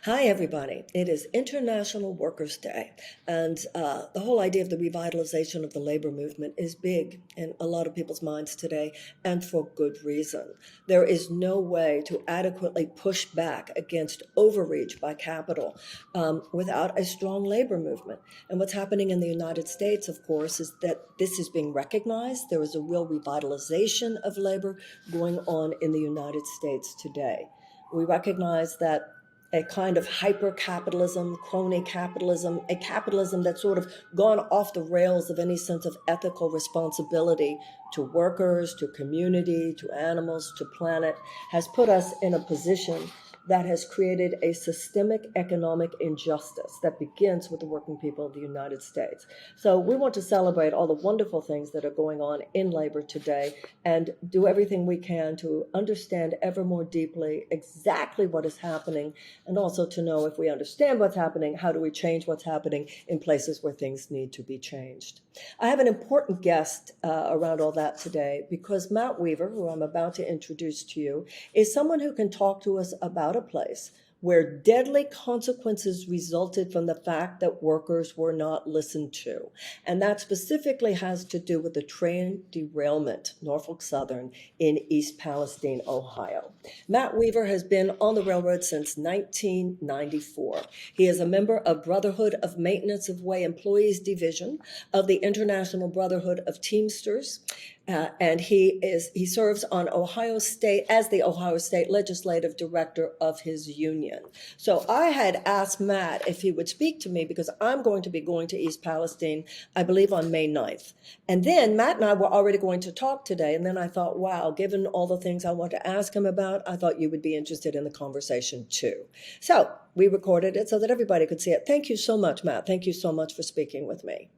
Hi, everybody. It is International Workers' Day, and the whole idea of the revitalization of the labor movement is big in a lot of people's minds today, and for good reason. There is no way to adequately push back against overreach by capital without a strong labor movement. And what's happening in the United States, of course, is that this is being recognized. There is a real revitalization of labor going on in the United States today. We recognize that a kind of hyper capitalism, crony capitalism, a capitalism that's sort of gone off the rails of any sense of ethical responsibility to workers, to community, to animals, to planet, has put us in a position that has created a systemic economic injustice that begins with the working people of the United States. So we want to celebrate all the wonderful things that are going on in labor today and do everything we can to understand ever more deeply exactly what is happening, and also to know, if we understand what's happening, how do we change what's happening in places where things need to be changed. I have an important guest around all that today because Matt Weaver, who I'm about to introduce to you, is someone who can talk to us about a place where deadly consequences resulted from the fact that workers were not listened to. And that specifically has to do with the train derailment, Norfolk Southern, in East Palestine, Ohio. Matt Weaver has been on the railroad since 1994. He is a member of Brotherhood of Maintenance of Way Employees Division of the International Brotherhood of Teamsters. And he serves on Ohio State as the Ohio State Legislative Director of his union. So I had asked Matt if he would speak to me because I'm going to be going to East Palestine, I believe on May 9th. And then Matt and I were already going to talk today. And then I thought, wow, given all the things I want to ask him about, I thought you would be interested in the conversation too. So we recorded it so that everybody could see it. Thank you so much, Matt. Thank you so much for speaking with me.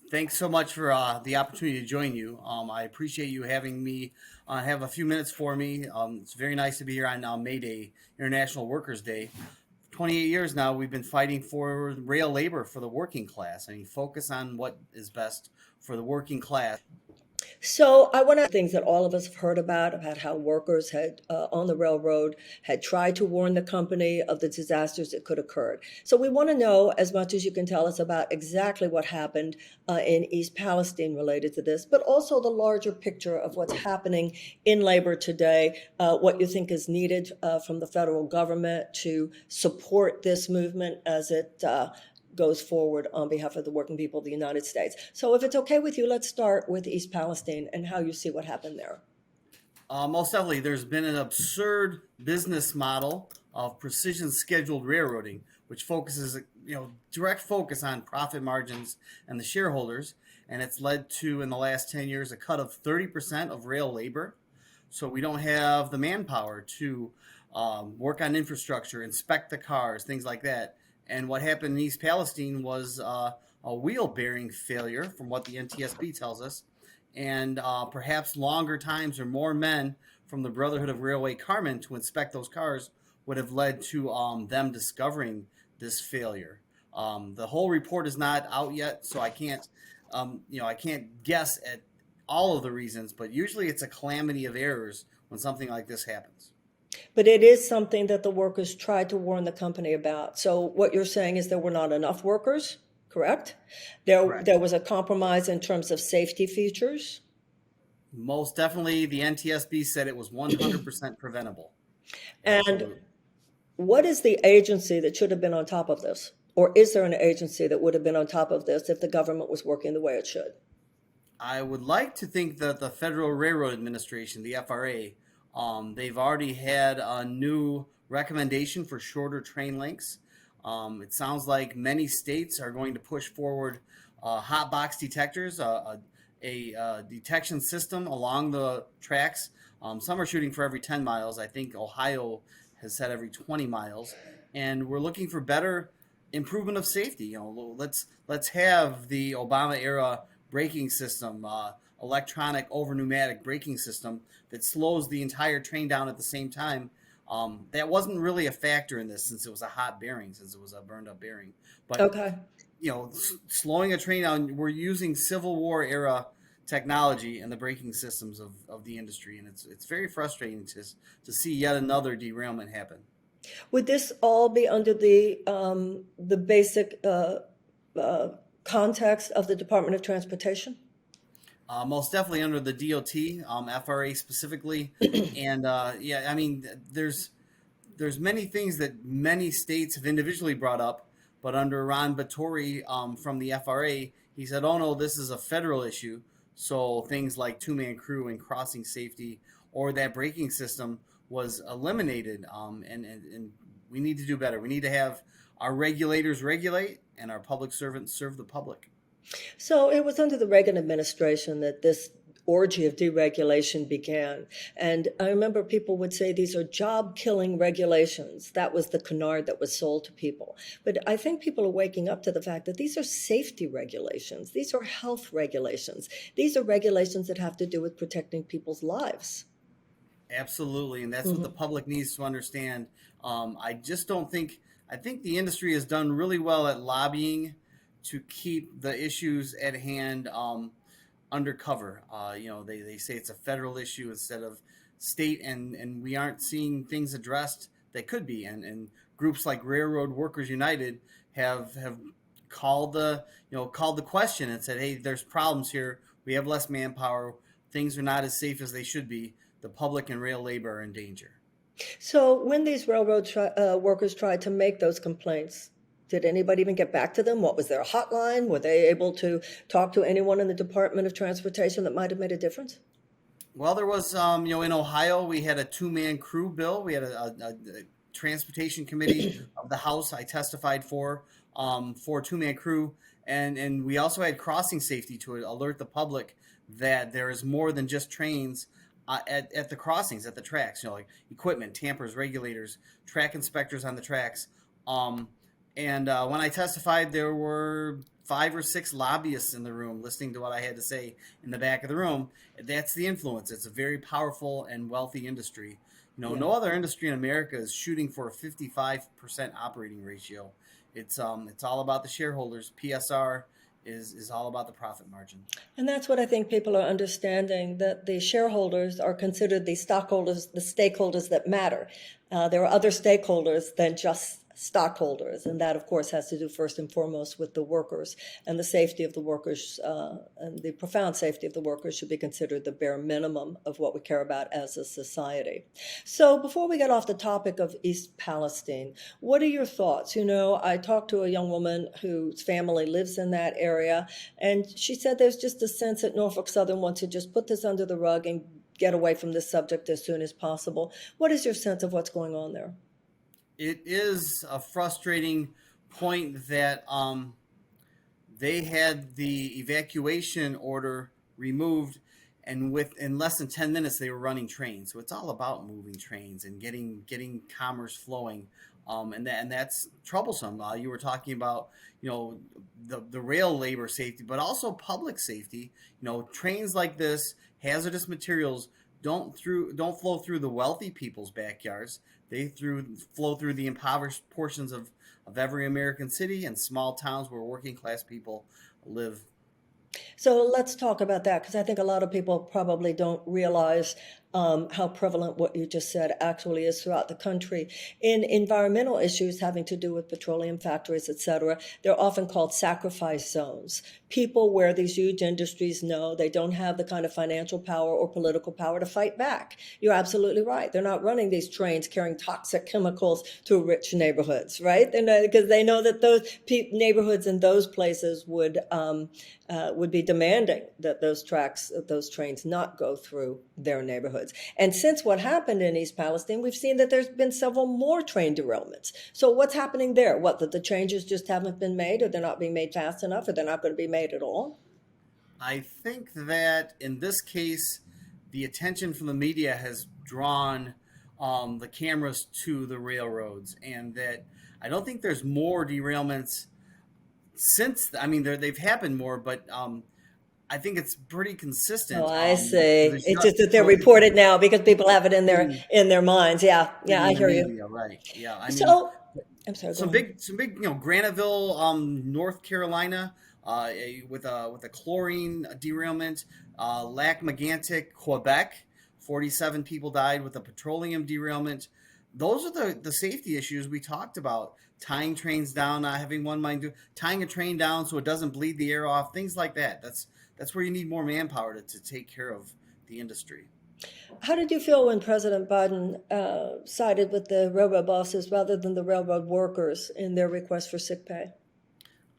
Thanks so much for the opportunity to join you. I appreciate you having me have a few minutes for me. It's very nice to be here on May Day, International Workers' Day. 28 years now, we've been fighting for rail labor for the working class. I mean, focus on what is best for the working class. So I want to things that all of us have heard about how workers had on the railroad had tried to warn the company of the disasters that could occur. So we want to know as much as you can tell us about exactly what happened in East Palestine related to this, but also the larger picture of what's happening in labor today, what you think is needed from the federal government to support this movement as it goes forward on behalf of the working people of the United States. So if it's okay with you, let's start with East Palestine and how you see what happened there. Most definitely, there's been an absurd business model of precision scheduled railroading, which focuses, direct focus on profit margins and the shareholders. And it's led to, in the last 10 years, a cut of 30% of rail labor. So we don't have the manpower to work on infrastructure, inspect the cars, things like that. And what happened in East Palestine was a wheel bearing failure, from what the NTSB tells us, and perhaps longer times or more men from the Brotherhood of Railway Carmen to inspect those cars would have led to them discovering this failure. The whole report is not out yet, so I can't guess at all of the reasons, but usually it's a calamity of errors when something like this happens. But it is something that the workers tried to warn the company about. So what you're saying is there were not enough workers, correct? Correct. There was a compromise in terms of safety features. Most definitely, the NTSB said it was 100% preventable. And Absolutely. what is the agency that should have been on top of this? Or is there an agency that would have been on top of this if the government was working the way it should? I would like to think that the Federal Railroad Administration, the FRA, they've already had a new recommendation for shorter train lengths. It sounds like many states are going to push forward hot box detectors, a detection system along the tracks. Some are shooting for every 10 miles. I think Ohio has said every 20 miles. And we're looking for better improvement of safety. Let's have the Obama era braking system, electronic over pneumatic braking system that slows the entire train down at the same time. That wasn't really a factor in this, since it was a hot bearing, since it was a burned up bearing. But Okay. slowing a train down, we're using Civil War era technology and the braking systems of the industry, and it's very frustrating to see yet another derailment happen. Would this all be under the basic uh, context of the Department of Transportation? Most definitely under the DOT, FRA specifically, and yeah, I mean, there's many things that many states have individually brought up, but under Ron Batori from the FRA, he said, "Oh no, this is a federal issue." So things like two-man crew and crossing safety or that braking system was eliminated, and we need to do better. We need to have our regulators regulate and our public servants serve the public. So it was under the Reagan administration that this orgy of deregulation began. And I remember people would say these are job killing regulations. That was the canard that was sold to people. But I think people are waking up to the fact that these are safety regulations, these are health regulations, these are regulations that have to do with protecting people's lives. Absolutely, and that's what the Mhm. public needs to understand. I just don't think I think the industry has done really well at lobbying to keep the issues at hand undercover. They say it's a federal issue instead of state, and we aren't seeing things addressed that could be. And groups like Railroad Workers United have called the question and said, hey, there's problems here. We have less manpower. Things are not as safe as they should be. The public and rail labor are in danger. So when these workers tried to make those complaints, did anybody even get back to them? What was their hotline? Were they able to talk to anyone in the Department of Transportation that might have made a difference? Well, there was, in Ohio, we had a two-man crew bill. We had a transportation committee of the House I testified for two-man crew. And we also had crossing safety to alert the public that there is more than just trains at the crossings, at the tracks, like equipment, tampers, regulators, track inspectors on the tracks. Um, and when I testified, there were 5 or 6 lobbyists in the room listening to what I had to say in the back of the room. That's the influence. It's a very powerful and wealthy industry. Yeah. No other industry in America is shooting for a 55% operating ratio. It's all about the shareholders. PSR is all about the profit margin. And that's what I think people are understanding, that the shareholders are considered the stockholders, the stakeholders that matter. There are other stakeholders than just stockholders, and that, of course, has to do first and foremost with the workers, and the safety of the workers, and the profound safety of the workers should be considered the bare minimum of what we care about as a society. So before we get off the topic of East Palestine, what are your thoughts? I talked to a young woman whose family lives in that area, and she said there's just a sense that Norfolk Southern wants to just put this under the rug and get away from this subject as soon as possible. What is your sense of what's going on there? It is a frustrating point that they had the evacuation order removed, and in less than 10 minutes they were running trains. So it's all about moving trains and getting commerce flowing, and that's troublesome. You were talking about the rail labor safety, but also public safety. Trains like this, hazardous materials don't flow through the wealthy people's backyards. Flow through the impoverished portions of every American city and small towns where working class people live. So let's talk about that, because I think a lot of people probably don't realize how prevalent what you just said actually is throughout the country. In environmental issues having to do with petroleum factories, et cetera, they're often called sacrifice zones. People where these huge industries know they don't have the kind of financial power or political power to fight back. You're absolutely right. They're not running these trains carrying toxic chemicals to rich neighborhoods, right? Because they know that those neighborhoods in those places would be demanding that those trains not go through their neighborhoods. And since what happened in East Palestine, we've seen that there's been several more train derailments. So what's happening there? What, that the changes just haven't been made, or they're not being made fast enough, or they're not going to be made at all? I think that in this case, the attention from the media has drawn the cameras to the railroads, and that I don't think there's more derailments since. I mean, they've happened more, but I think it's pretty Oh, consistent. I To see. the It's shut just that they're so reported now because people have it in their in in their minds. Yeah, yeah, I in the hear you. media, right? Yeah, I mean, So, I'm sorry, go some ahead. big, some big, Graniteville, North Carolina, with a chlorine derailment. Lac Megantic, Quebec, 47 people died with a petroleum derailment. those are the safety issues we talked about. Tying trains down, not having one mind do, tying a train down so it doesn't bleed the air off, things like that. That's where you need more manpower to take care of the industry. How did you feel when President Biden sided with the railroad bosses rather than the railroad workers in their request for sick pay?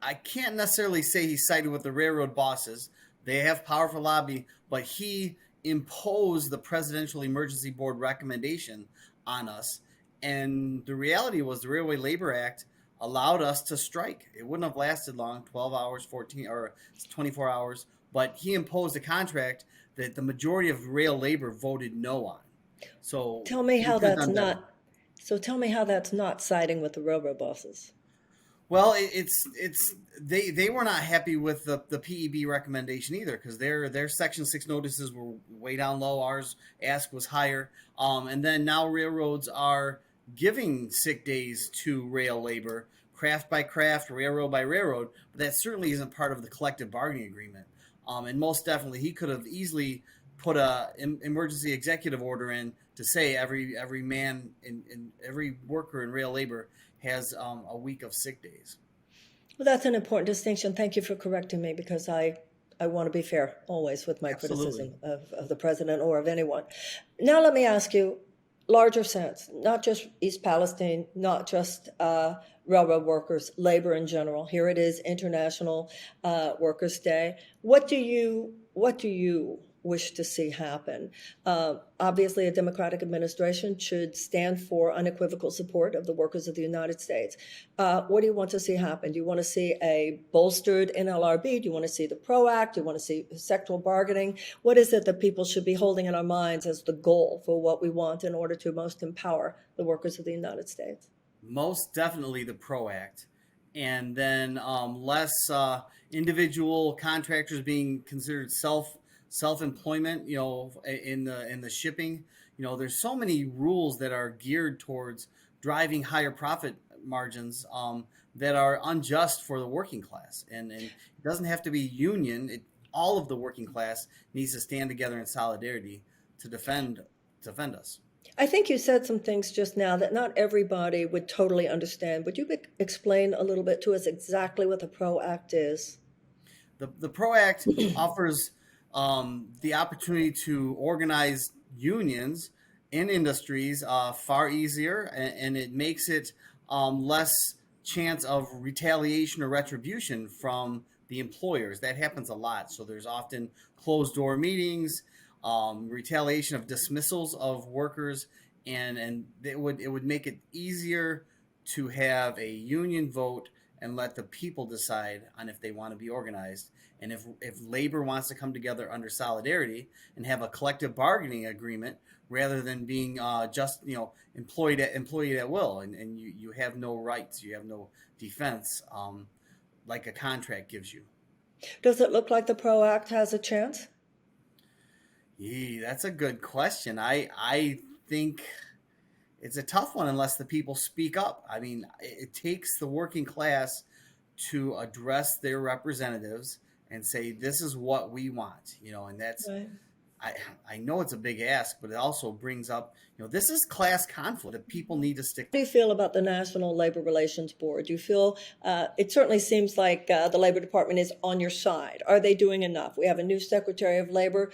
I can't necessarily say he sided with the railroad bosses. They have powerful lobby, but he imposed the Presidential Emergency Board recommendation on us. And the reality was the Railway Labor Act allowed us to strike. It wouldn't have lasted long, 12 hours, 14 or 24 hours, but he imposed a contract that the majority of rail labor voted no on. So Tell me we how could have that's done better. not. So tell me how that's not siding with the railroad bosses. Well, it's they were not happy with the PEB recommendation either because their Section 6 notices were way down low. Ours ask was higher, and then now railroads are giving sick days to rail labor, craft by craft, railroad by railroad. But that certainly isn't part of the collective bargaining agreement. And most definitely, he could have easily put a emergency executive order in to say every man in every worker in rail labor has a week of sick days. Well, that's an important distinction. Thank you for correcting me because I want to be fair always with my Absolutely. criticism of the president or of anyone. Now, let me ask you, larger sense, not just East Palestine, not just railroad workers, labor in general. Here it is, International Workers' Day. What do you wish to see happen? Obviously, a Democratic administration should stand for unequivocal support of the workers of the United States. What do you want to see happen? Do you want to see a bolstered NLRB? Do you want to see the PRO Act? Do you want to see sectoral bargaining? What is it that people should be holding in our minds as the goal for what we want in order to most empower the workers of the United States? Most definitely the PRO Act, and then less individual contractors being considered self employment. In the shipping, there's so many rules that are geared towards driving higher profit margins that are unjust for the working class, and it doesn't have to be union. All of the working class needs to stand together in solidarity to defend us. I think you said some things just now that not everybody would totally understand. Would you explain a little bit to us exactly what the PRO Act is? The PRO Act offers the opportunity to organize unions in industries far easier, and it makes it less chance of retaliation or retribution from the employers. That happens a lot. So there's often closed door meetings, retaliation of dismissals of workers, and it would make it easier to have a union vote and let the people decide on if they want to be organized. And if labor wants to come together under solidarity and have a collective bargaining agreement rather than being just employed at will, and you have no rights, you have no defense, like a contract gives you. Does it look like the PRO Act has a chance? That's a good question. I think it's a tough one unless the people speak up. I mean, it takes the working class to address their representatives and say, this is what we want, and that's, Right. I know it's a big ask, but it also brings up, this is class conflict that people need to stick. How do you feel about the National Labor Relations Board? Do you feel it certainly seems like the Labor Department is on your side? Are they doing enough? We have a new Secretary of Labor,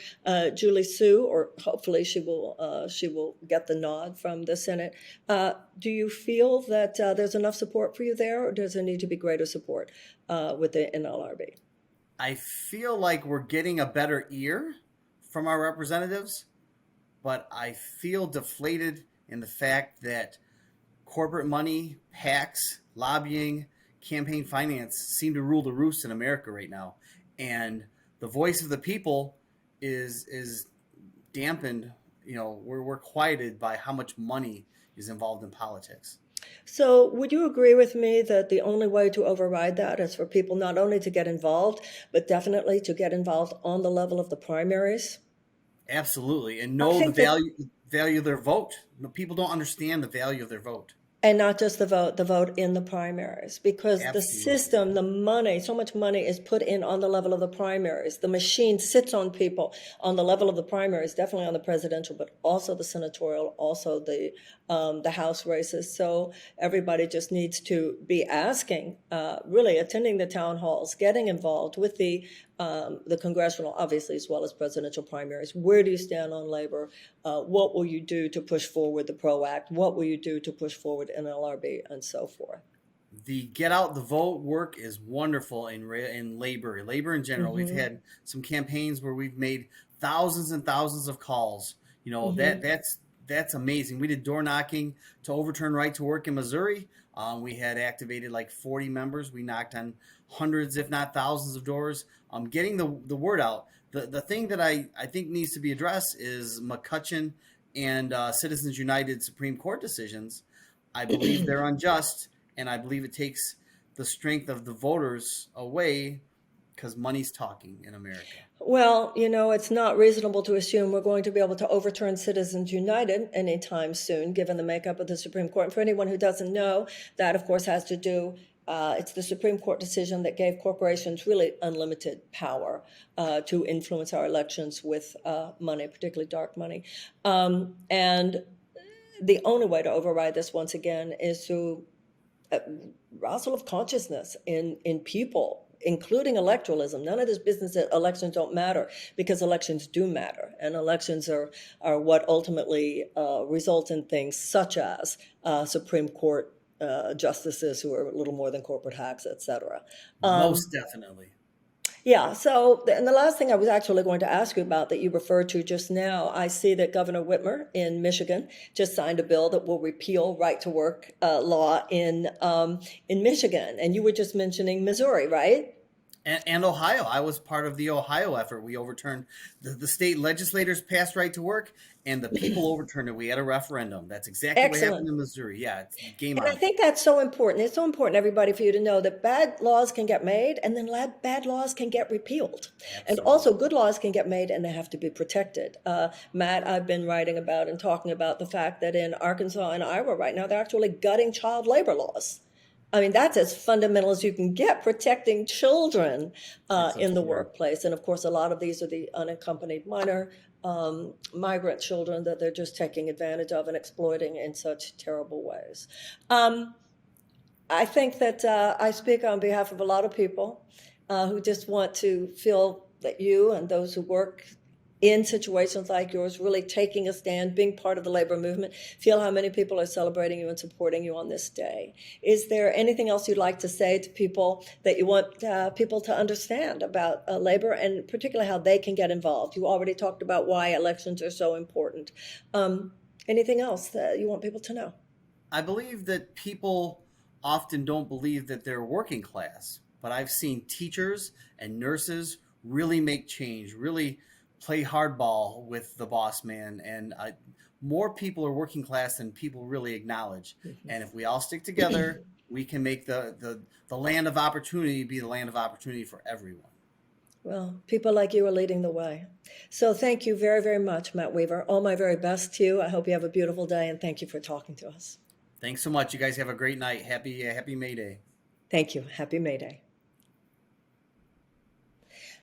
Julie Sue, or hopefully she will get the nod from the Senate. Do you feel that there's enough support for you there, or does there need to be greater support with the NLRB? I feel like we're getting a better ear from our representatives, but I feel deflated in the fact that corporate money, PACs, lobbying, campaign finance seem to rule the roost in America right now. And the voice of the people is dampened. We're quieted by how much money is involved in politics. So, would you agree with me that the only way to override that is for people not only to get involved, but definitely to get involved on the level of the primaries? Absolutely, and I know the think that value of their vote. People don't understand the value of their vote. And not just the vote in the primaries, because the Absolutely. system, the money, so much money is put in on the level of the primaries. The machine sits on people on the level of the primaries, definitely on the presidential, but also the senatorial, also the House races. So everybody just needs to be asking, really attending the town halls, getting involved with the congressional, obviously, as well as presidential primaries. Where do you stand on labor? What will you do to push forward the PRO Act? What will you do to push forward NLRB and so forth? The get out the vote work is wonderful in labor in general. We've Mm-hmm. had some campaigns where we've made thousands and thousands of calls. You know, Mm-hmm. that's amazing. We did door knocking to overturn right to work in Missouri. We had activated like 40 members. We knocked on hundreds, if not thousands, of doors. Getting the word out. The thing that I think needs to be addressed is McCutcheon and Citizens United Supreme Court decisions. I believe they're unjust, and I believe it takes the strength of the voters away because money's talking in America. Well, it's not reasonable to assume we're going to be able to overturn Citizens United anytime soon, given the makeup of the Supreme Court. And for anyone who doesn't know, that, of course, has to do, it's the Supreme Court decision that gave corporations really unlimited power to influence our elections with money, particularly dark money. And the only way to override this, once again, is through arousal of consciousness in people, including electoralism. None of this business that elections don't matter, because elections do matter, and elections are what ultimately result in things such as Supreme Court justices who are little more than corporate hacks, etc. Most definitely. Yeah. So, and the last thing I was actually going to ask you about that you referred to just now, I see that Governor Whitmer in Michigan just signed a bill that will repeal right to work law in Michigan, and you were just mentioning Missouri, right? And Ohio. I was part of the Ohio effort. We overturned the state legislators passed right to work, and the people overturned it. We had a referendum. That's exactly what happened Excellent. in Missouri. Yeah, it's game And I on. think that's so important. It's so important, everybody, for you to know that bad laws can get made, and then bad laws can get repealed. And also, Absolutely. good laws can get made, and they have to be protected. Matt, I've been writing about and talking about the fact that in Arkansas and Iowa right now, they're actually gutting child labor laws. I mean, that's as fundamental as you can get, protecting children It's in the absurd. workplace. And of course, a lot of these are the unaccompanied minor migrant children that they're just taking advantage of and exploiting in such terrible ways. Um, I think that I speak on behalf of a lot of people who just want to feel that you and those who work in situations like yours, really taking a stand, being part of the labor movement, feel how many people are celebrating you and supporting you on this day. Is there anything else you'd like to say to people that you want people to understand about labor, and particularly how they can get involved? You already talked about why elections are so important. Um, Anything else that you want people to know? I believe that people often don't believe that they're working class, but I've seen teachers and nurses really make change, really play hardball with the boss man, and more people are working class than people really acknowledge. And if we all stick together, we can make the land of opportunity be the land of opportunity for everyone. Well, people like you are leading the way. So thank you very, very much, Matt Weaver. All my very best to you. I hope you have a beautiful day, and thank you for talking to us. Thanks so much. You guys have a great night. Happy May Day. Thank you. Happy May Day.